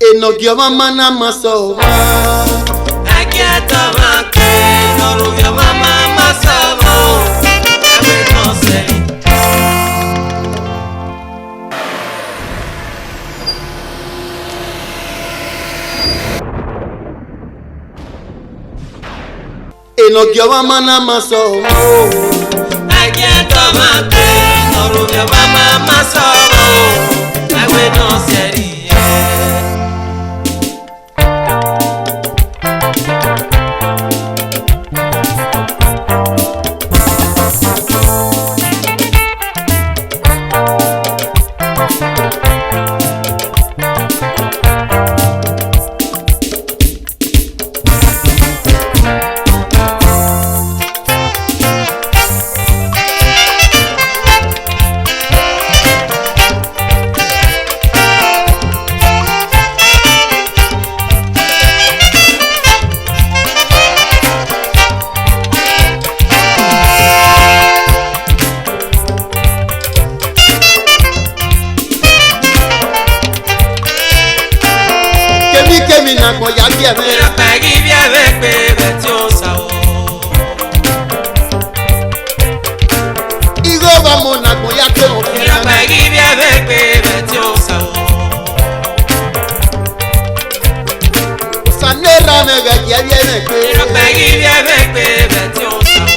Enogio mama na maso. Akiata make, noruvio mama masamo. Ewe no sei. Enogio mama na maso. Akiata make, noruvio mama masamo. Ewe no sei. Kemi na ko ya bi eme. Ira pegi bi eve pe beti o sa o. Igo ba mo na ko ya ke o. Ira pegi bi eve pe beti o sa o. Sanera me ga ya bi eme pe. Ira pegi bi eve pe beti o sa o.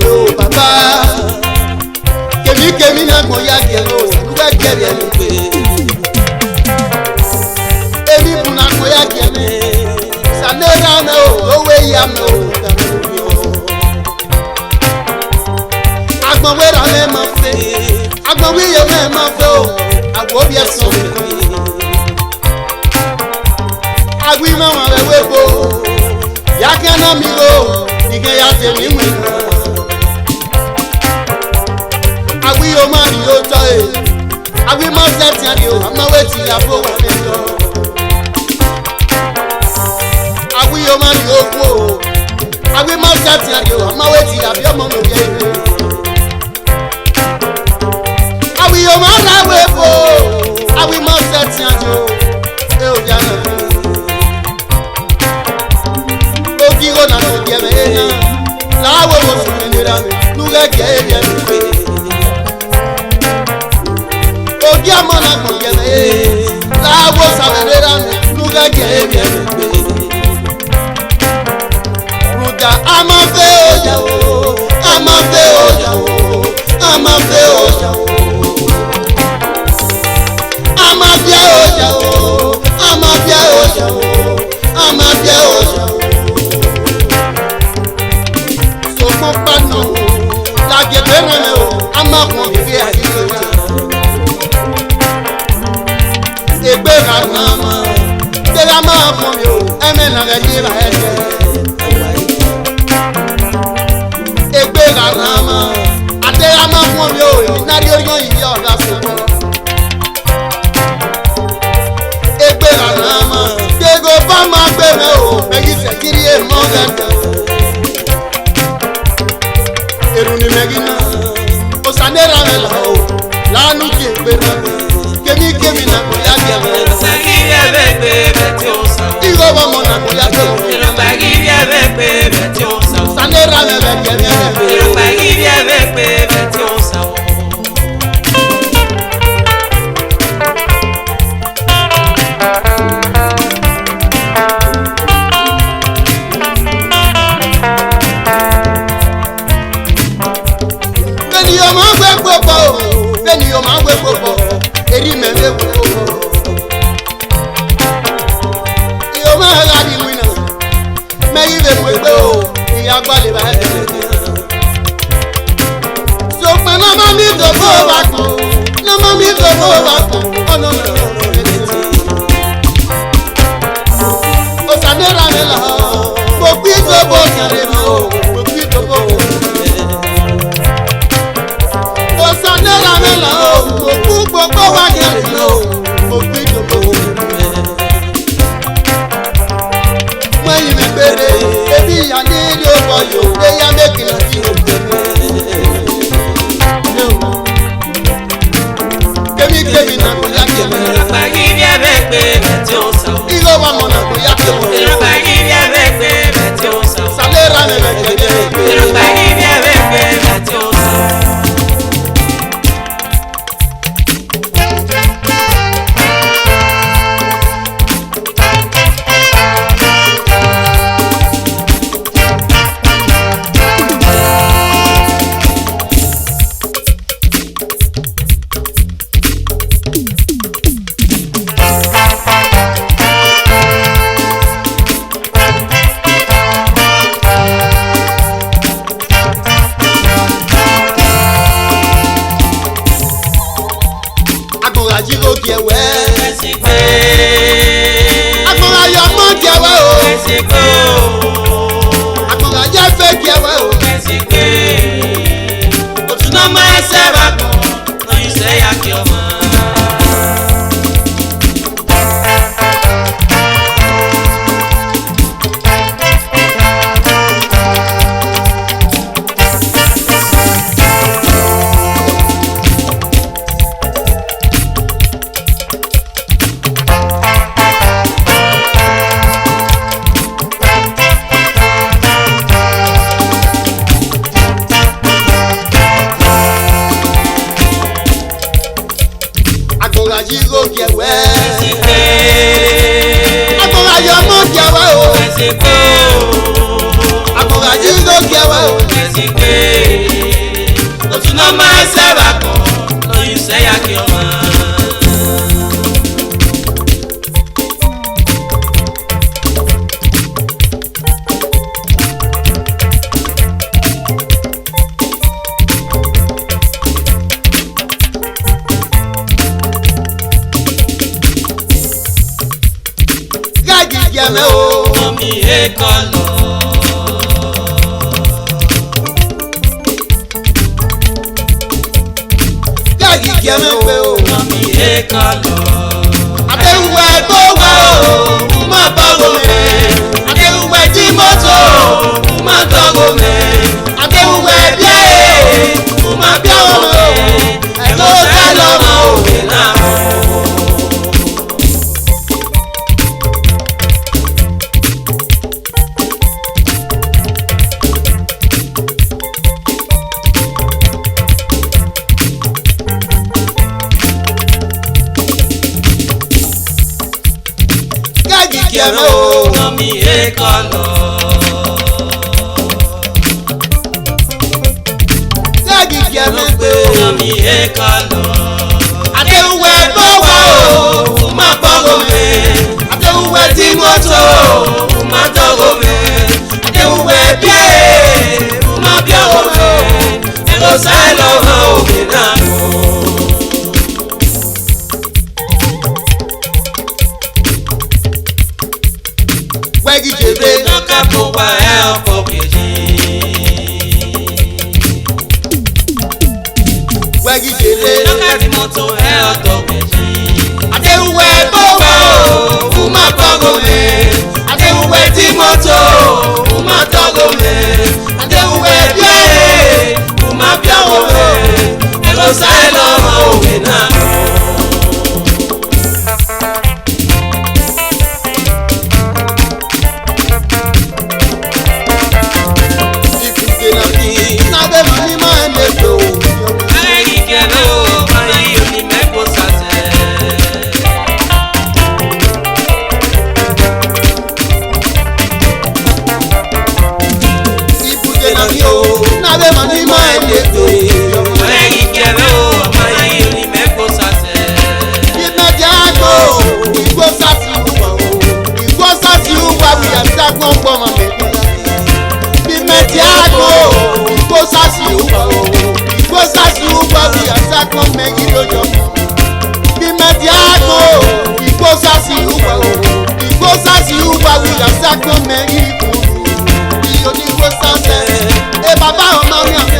Oh papa, kemi na mo ya ke o, nuga ke bi emi pe. Emi bu na mo ya ke me, sanera me o, owe ya me o, agbon we ra me ma fe, agbon we ye me ma fe o, agbo bi eso me. Agwi ma wa we bo, ya ke na mi go, ike ya te mi wi. Awi o ma ri o to e awi ma se ti ani o ama we ti ya fo wa me yo awi o ma ri o ku o awi ma se ti ani o ama we ti ya bi omo mo ye awi o ma ra we fo awi ma se ti ani o e o ya na o ki go na o je me na la wo mo su ni ra me nu ge ke ye me Diamona kongele la wo saberera nuga gebe ruda amafe ojawo amafe ojawo amafe ojawo amabia ojawo amabia ojawo amabia ojawo so mo pano la gebe me o amakon bi ayi egbe karama tera ma fún mi o eme na ga ji ba ete egbe karama atera ma fún mi o na ri oyan yi o da so egbe karama tego ba ma gbe me o meji se kiri e mo ga eru ni megina o sanera me la o la nu ji egbe na kemi na ko ya ge me Sagi bi eve pe beti o sa o. igo ba mo na ko ya ge o Ira pegi bi eve pe beti o sa o. sanera me be ge me Ira pegi bi eve pe beti o sa o. beni yo ma gbe popo beni yo ma gbe popo eri me me popo yo ma la di wina me ibe mo gbe o iya gbale ba e so pe na ma mi to bo ba ko na ma mi to bo ba ko ono o sanera me la mo pi to bo kare mo pi to bo o sanera me la o ku gbogbo wa kare lo mo pi to bo mo yin me pere ebi ya ni lo yo de ya make na ti o kemi na ko ya kemi Pagi via bebe beti o sa. ilo wa mo na ko ya kemi Pagi via bebe beti o sa. salera me me kemi Pagi via bebe beti o sa. ajigo kiewe Mexico. agbon ayo mo kiewe o Mexico. agbon aje fe kiewe o Mexico. Otuna ma se ba ko. No you say akioma. ajigo kiewe Mexico. agbon ayo mo kiewe o Mexico. agbon ajigo kiewe o Mexico. Otuna ma se ba ko. No you say akioma. yame o Mami ekolo. gagi yame o Mami ekolo. adewe to wa o ma ba go me adewe ti moto Ma dogo me. adewe bia Ma bia o me. E go se lo ma o me na mo. yame o Mami ekolo. gagi yame pe o Mami ekolo. adewe to wa o Ma bogo me. adewe ti moto Ma dogo me. adewe bia Ma bia o me. E go se lo ma o me na mo. wegi jebe Naka po wa e ọkọ keji. wegi jebe Naka di moto e ọkọ keji. adewe to wa o ma bogo me adewe ti moto Ma dogo me. adewe bia Ma bia o me. E go sa e lo ma o me na mo. ifunke na mi na be mani ma eme to Ara yi kere o, ara yi o ni mẹ́kò sase. ifunke na mi o na be mani ma eme to Ara yi kere o, ara yi o ni mẹ́kò sase. imeja agbo igbo sasi uwa o igbo sasi uwa wi asa gbọngbọ ma me imeja agbo igbo sasi uwa o igbo sasi uwa wi asa gbọn meji lojo imeja agbo igbo sasi uwa o igbo sasi uwa wi asa gbọn meji kuru iyo ni igbo sase e baba ọmọ mi àmì